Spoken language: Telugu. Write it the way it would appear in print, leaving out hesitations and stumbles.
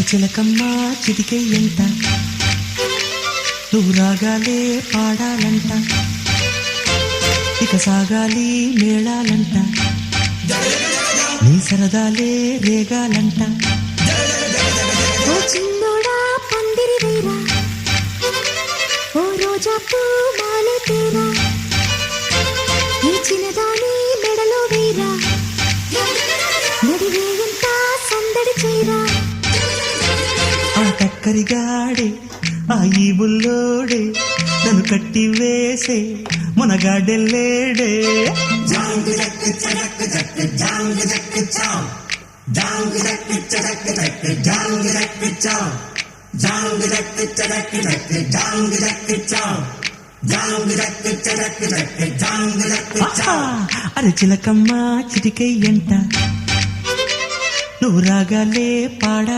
చిలకమ్మ చిటికెయ్యంట నువ్వు రాగాలే పాడాలంట ఇక సాగాలి మేళాలంట నీ సరదాలే రేగాలంట ఓ చిన్నోడా పందిరి వేరా ఓ రోజా పూ మాలే తేరా ఈ చిన్నదాని మెడలో వేరా నడివేయంత సందడి చేరా ఆ కక్కరిగాడే ఆ ఈ బుల్లోడే నన్ను కట్టి వేసే మునగాడెల్లేడే అరే చిలకమ్మ చిటికెయ్యంట నువ్వు రాగాలే పాడా